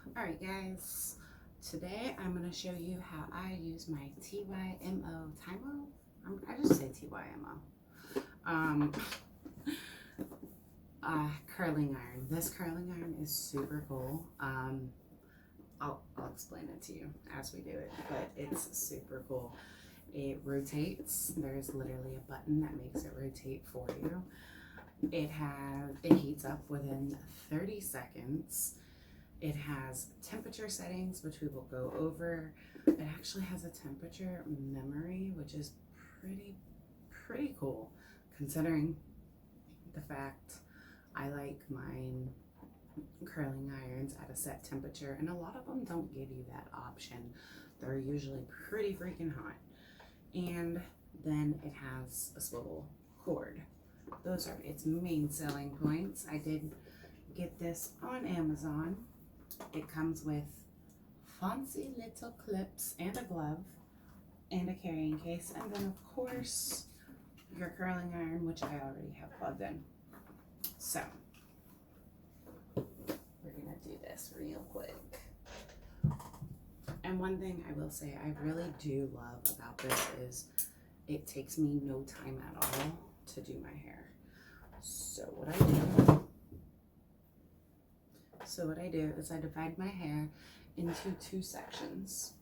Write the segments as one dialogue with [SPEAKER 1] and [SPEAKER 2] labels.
[SPEAKER 1] Alright guys, today I'm going to show you how I use my TYMO, I just say TYMO, curling iron. This curling iron is super cool. I'll explain it to you as we do it, but it's super cool. It rotates. There's literally a button that makes it rotate for you. It heats up within 30 seconds. It has temperature settings, which we will go over. It actually has a temperature memory, which is pretty cool, considering the fact I like mine curling irons at a set temperature, and a lot of them don't give you that option. They're usually pretty freaking hot. And then it has a swivel cord. Those are its main selling points. I did get this on Amazon. It comes with fancy little clips and a glove and a carrying case, and then of course your curling iron, which I already have plugged in. So we're gonna do this real quick. And one thing I will say I really do love about this is it takes me no time at all to do my hair. So what I do is I divide my hair into two sections.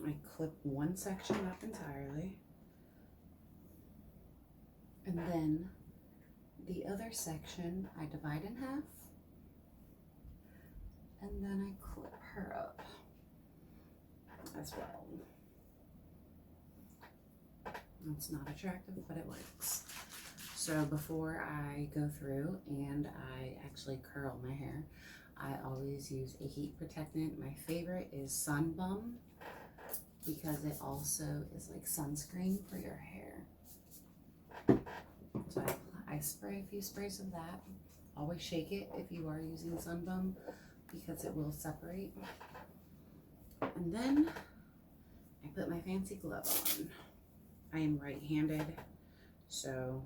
[SPEAKER 1] I clip one section up entirely, and then the other section I divide in half, and then I clip her up as well. It's not attractive, but it works. So before I go through and I actually curl my hair, I always use a heat protectant. My favorite is Sun Bum because it also is like sunscreen for your hair. So I spray a few sprays of that. Always shake it if you are using Sun Bum because it will separate. And then I put my fancy glove on. I am right-handed, so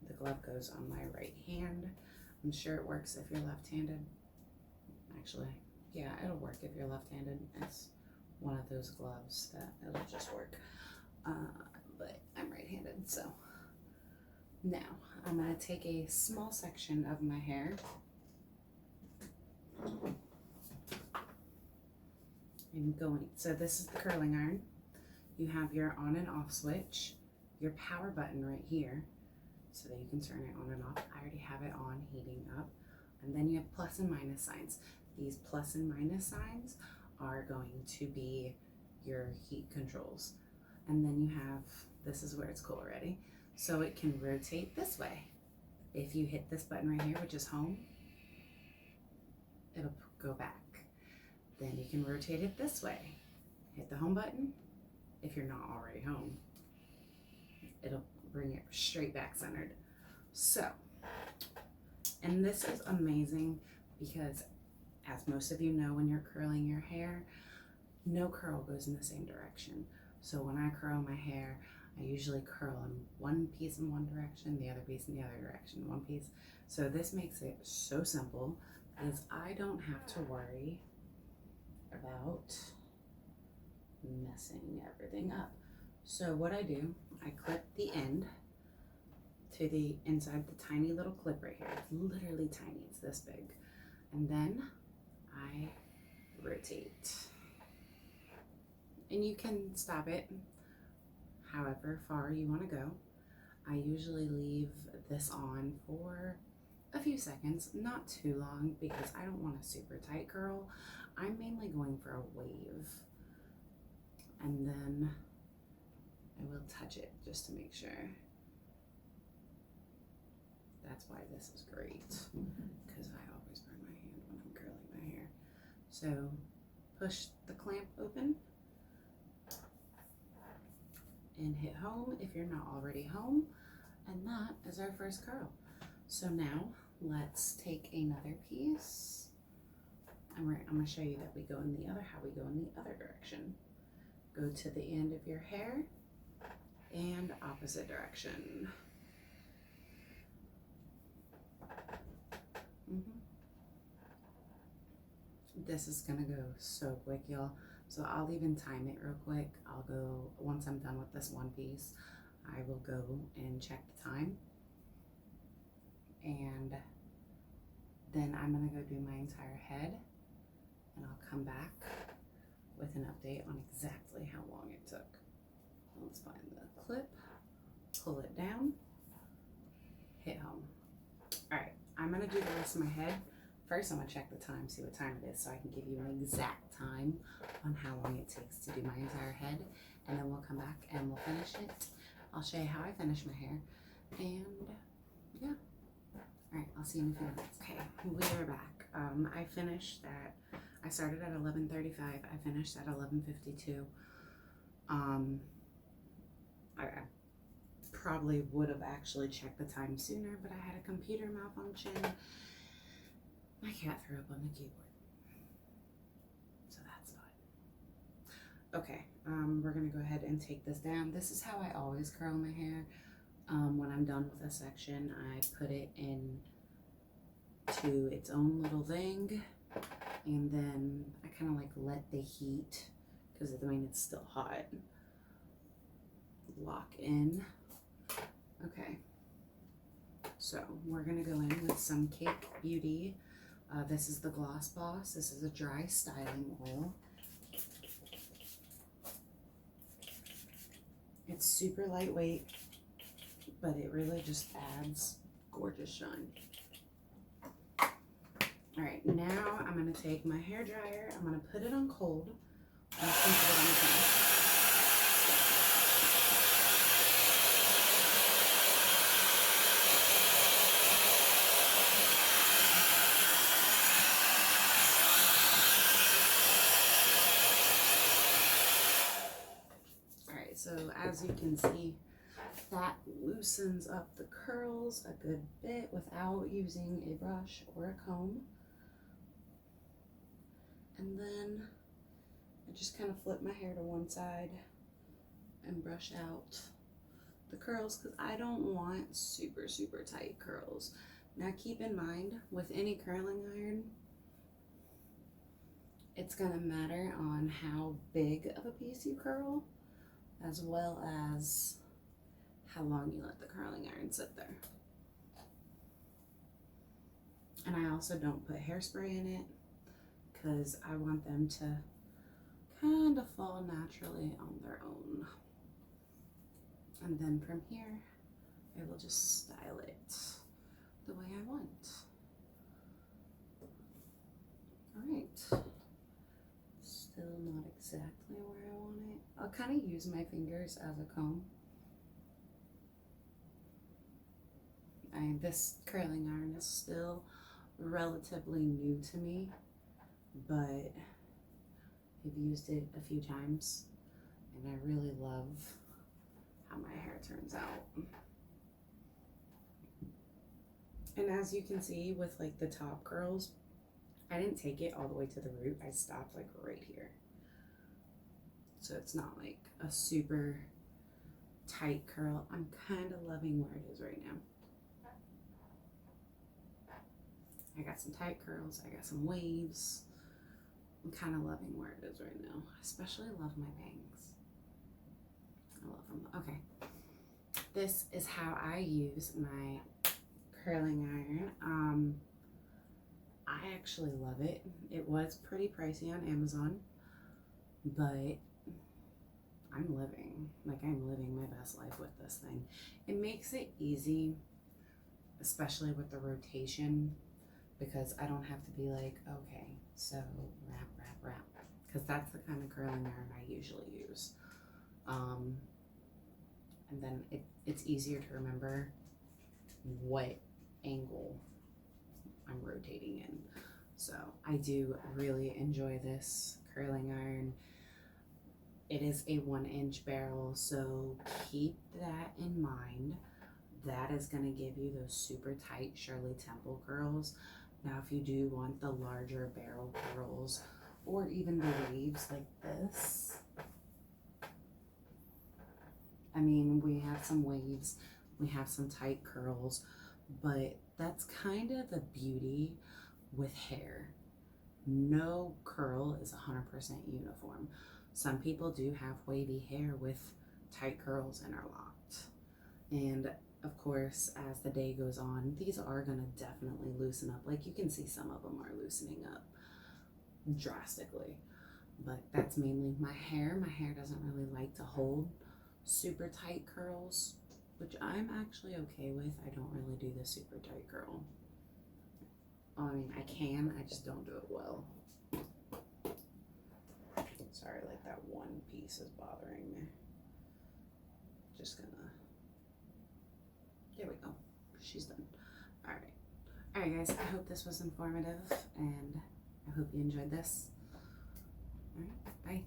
[SPEAKER 1] the glove goes on my right hand. I'm sure it works if you're left-handed. Actually, yeah, it'll work if you're left-handed. It's one of those gloves that it'll just work. But I'm right-handed, so now I'm gonna take a small section of my hair and going. So this is the curling iron. You have your on and off switch, your power button right here, so that you can turn it on and off. I already have it on, heating up. And then you have plus and minus signs. These plus and minus signs are going to be your heat controls. And then you have, this is where it's cool, ready? So it can rotate this way. If you hit this button right here, which is home, it'll go back. Then you can rotate it this way. Hit the home button. If you're not already home, it'll bring it straight back centered. So, and this is amazing because as most of you know, when you're curling your hair, no curl goes in the same direction. So when I curl my hair, I usually curl in one piece in one direction, the other piece in the other direction, one piece. So this makes it so simple because I don't have to worry about messing everything up. So what I do, I clip the end to the inside the tiny little clip right here. It's literally tiny, it's this big. And then I rotate. And you can stop it however far you want to go. I usually leave this on for a few seconds, not too long because I don't want a super tight curl. I'm mainly going for a wave. And then I will touch it just to make sure. That's why this is great, because I always burn my hand when I'm curling my hair. So push the clamp open and hit home if you're not already home. And that is our first curl. So now let's take another piece. I'm going to show you that we go in the other, how we go in the other direction. Go to the end of your hair and opposite direction. This is gonna go so quick, y'all. So I'll even time it real quick. I'll go, once I'm done with this one piece, I will go and check the time. And then I'm gonna go do my entire head, and I'll come back with an update on exactly how long it took. Let's find the clip, pull it down, hit home. All right, I'm gonna do the rest of my head. First, I'm gonna check the time, see what time it is, so I can give you an exact time on how long it takes to do my entire head, and then we'll come back and we'll finish it. I'll show you how I finish my hair, and yeah. All right, I'll see you in a few minutes. Okay, we are back. I started at 11:35. I finished at 11:52. I probably would have actually checked the time sooner, but I had a computer malfunction. My cat threw up on the keyboard, so that's fine. Okay, we're gonna go ahead and take this down. This is how I always curl my hair. When I'm done with a section, I put it in to its own little thing, and then I kind of like let the heat, because I mean it's still hot, lock in. Okay, so we're gonna go in with some Cake Beauty. This is the Gloss Boss. This is a dry styling oil. It's super lightweight, but it really just adds gorgeous shine. All right, now I'm gonna take my hair dryer. I'm gonna put it on cold. I'm gonna put it on the pan. All right, so as you can see, that loosens up the curls a good bit without using a brush or a comb. And then I just kind of flip my hair to one side and brush out the curls, because I don't want super, super tight curls. Now keep in mind, with any curling iron, it's gonna matter on how big of a piece you curl, as well as how long you let the curling iron sit there. And I also don't put hairspray in it, because I want them to kind of fall naturally on their own. And then from here, I will just style it the way I want. All right, still not exactly where I want it. I'll kind of use my fingers as a comb. This curling iron is still relatively new to me, but I've used it a few times, and I really love how my hair turns out. And as you can see with like the top curls, I didn't take it all the way to the root. I stopped like right here. So it's not like a super tight curl. I'm kind of loving where it is right now. I got some tight curls, I got some waves. I'm kind of loving where it is right now. I especially love my bangs. I love them. Okay, this is how I use my curling iron. I actually love it. It was pretty pricey on Amazon, but I'm living my best life with this thing. It makes it easy, especially with the rotation, because I don't have to be like, okay, so wrap, wrap, wrap, because that's the kind of curling iron I usually use. And then it's easier to remember what angle I'm rotating in. So I do really enjoy this curling iron. It is a 1-inch barrel, so keep that in mind. That is going to give you those super tight Shirley Temple curls. Now, if you do want the larger barrel curls, or even the waves like this, I mean, we have some waves, we have some tight curls, but that's kind of the beauty with hair. No curl is 100% uniform. Some people do have wavy hair with tight curls and are locked. And of course, as the day goes on, these are gonna definitely loosen up. Like you can see some of them are loosening up drastically, but that's mainly my hair. My hair doesn't really like to hold super tight curls, which I'm actually okay with. I don't really do the super tight curl. I mean, I can, I just don't do it well. Sorry, like that one piece is bothering me. Just gonna, there we go. She's done. All right. All right, guys, I hope this was informative and I hope you enjoyed this. All right, bye.